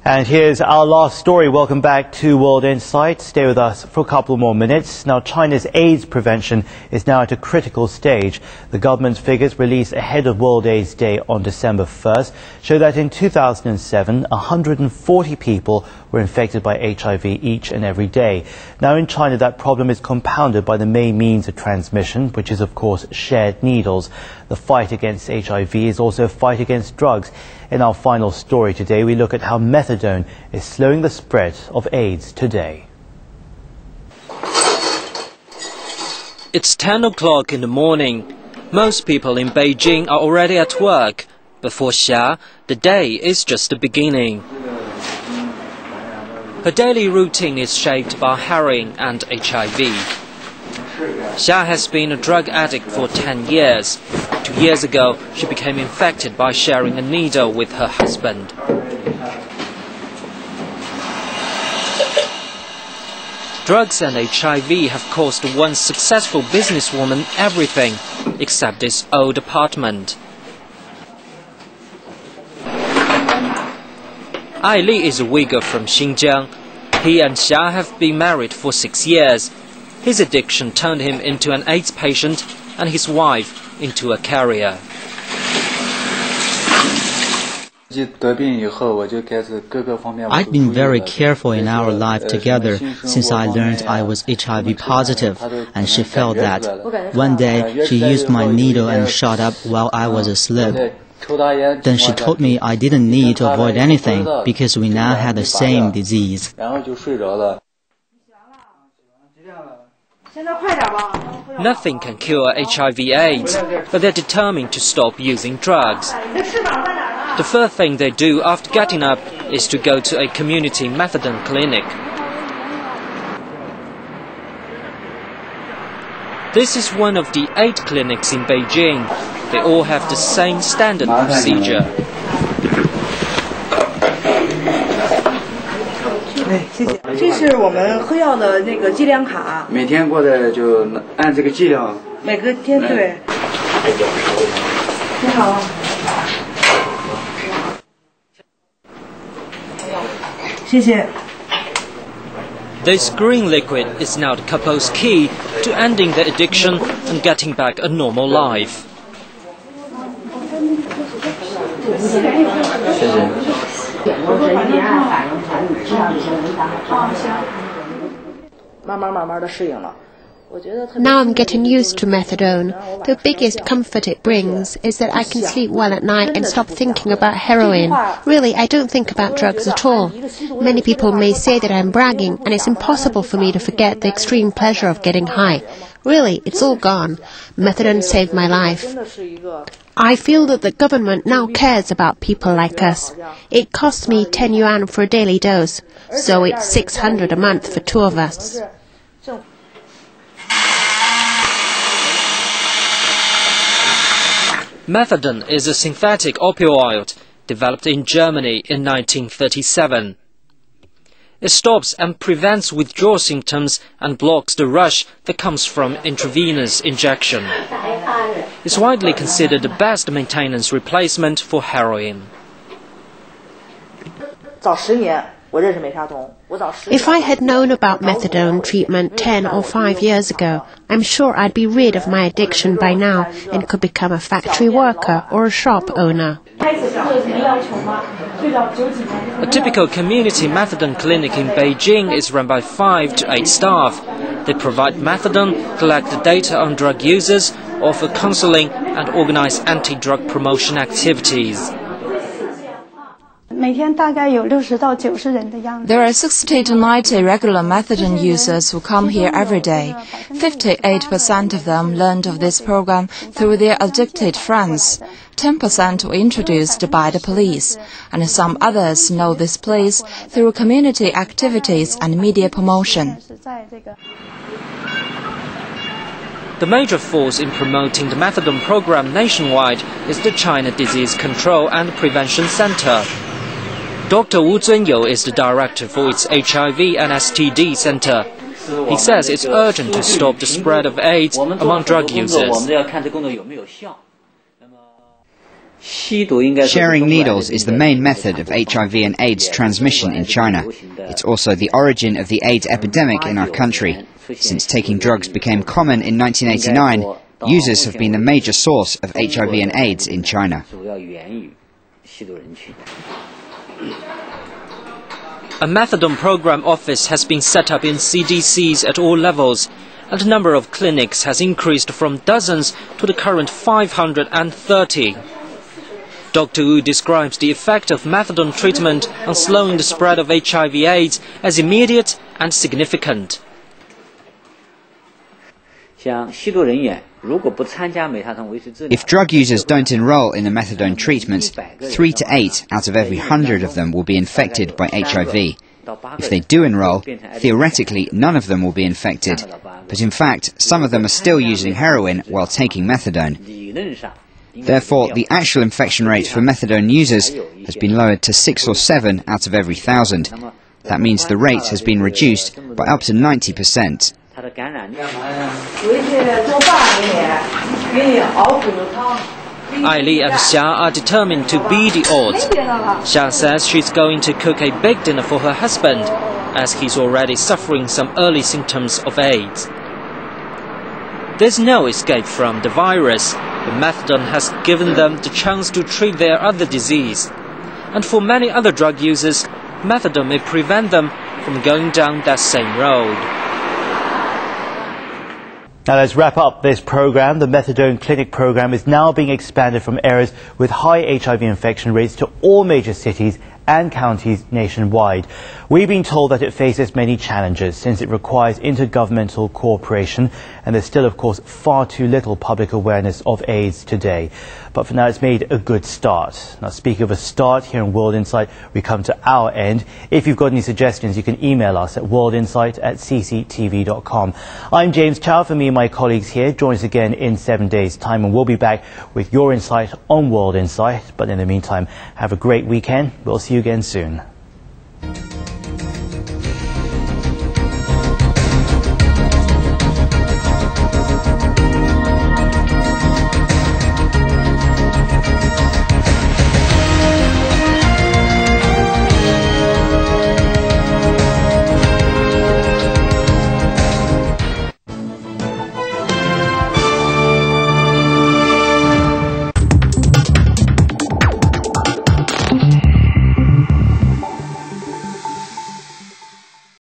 And here's our last story. Welcome back to World Insight. Stay with us for a couple more minutes. Now, China's AIDS prevention is now at a critical stage. The government's figures released ahead of World AIDS Day on December 1st show that in 2007, 140 people were infected by HIV each and every day. Now, in China, that problem is compounded by the main means of transmission, which is, of course, shared needles. The fight against HIV is also a fight against drugs. In our final story today, we look at how methadone is slowing the spread of AIDS today. It's 10 o'clock in the morning. Most people in Beijing are already at work. But for Xia, the day is just the beginning. Her daily routine is shaped by heroin and HIV. Xia has been a drug addict for 10 years. 2 years ago, she became infected by sharing a needle with her husband. Drugs and HIV have cost one successful businesswoman everything, except this old apartment. Ai Li is a Uyghur from Xinjiang. He and Xia have been married for 6 years. His addiction turned him into an AIDS patient and his wife into a carrier. I'd been very careful in our life together since I learned I was HIV positive, and she felt that. One day, she used my needle and shot up while I was asleep. Then she told me I didn't need to avoid anything because we now had the same disease. Nothing can cure HIV/AIDS, but they're determined to stop using drugs. The first thing they do after getting up is to go to a community methadone clinic. This is one of the 8 clinics in Beijing. They all have the same standard procedure. This green liquid is now the couple's key to ending the addiction and getting back a normal life. Now I'm getting used to methadone. The biggest comfort it brings is that I can sleep well at night and stop thinking about heroin. Really, I don't think about drugs at all. Many people may say that I'm bragging, and it's impossible for me to forget the extreme pleasure of getting high. Really, it's all gone. Methadone saved my life. I feel that the government now cares about people like us. It costs me 10 yuan for a daily dose, so it's 600 a month for 2 of us. Methadone is a synthetic opioid developed in Germany in 1937. It stops and prevents withdrawal symptoms and blocks the rush that comes from intravenous injection. It's widely considered the best maintenance replacement for heroin. If I had known about methadone treatment 10 or 5 years ago, I'm sure I'd be rid of my addiction by now and could become a factory worker or a shop owner. A typical community methadone clinic in Beijing is run by 5 to 8 staff. They provide methadone, collect the data on drug users, offer counseling and organize anti-drug promotion activities. There are 60 to 90 regular methadone users who come here every day. 58% of them learned of this program through their addicted friends. 10% were introduced by the police, and some others know this place through community activities and media promotion. The major force in promoting the methadone program nationwide is the China Disease Control and Prevention Center. Dr. Wu Zunyou is the director for its HIV and STD center. He says it's urgent to stop the spread of AIDS among drug users. Sharing needles is the main method of HIV and AIDS transmission in China. It's also the origin of the AIDS epidemic in our country. Since taking drugs became common in 1989, users have been the major source of HIV and AIDS in China. A methadone program office has been set up in CDCs at all levels, and the number of clinics has increased from dozens to the current 530. Dr. Wu describes the effect of methadone treatment on slowing the spread of HIV/AIDS as immediate and significant. If drug users don't enroll in the methadone treatment, 3 to 8 out of every 100 of them will be infected by HIV. If they do enroll, theoretically none of them will be infected, but in fact some of them are still using heroin while taking methadone. Therefore, the actual infection rate for methadone users has been lowered to 6 or 7 out of every 1,000. That means the rate has been reduced by up to 90%. Ai Li and Xia are determined to beat the odds. Xia says she's going to cook a big dinner for her husband, as he's already suffering some early symptoms of AIDS. There's no escape from the virus. The methadone has given them the chance to treat their other disease. And for many other drug users, methadone may prevent them from going down that same road. Now let's wrap up this program. The methadone clinic program is now being expanded from areas with high HIV infection rates to all major cities and counties nationwide. We've been told that it faces many challenges since it requires intergovernmental cooperation, and there's still, of course, far too little public awareness of AIDS today. But for now, it's made a good start. Now, speaking of a start, here in World Insight, we come to our end. If you've got any suggestions, you can email us at worldinsight@cctv.com. I'm James Chow. For me and my colleagues here, join us again in 7 days' time, and we'll be back with your insight on World Insight. But in the meantime, have a great weekend. We'll see you again soon.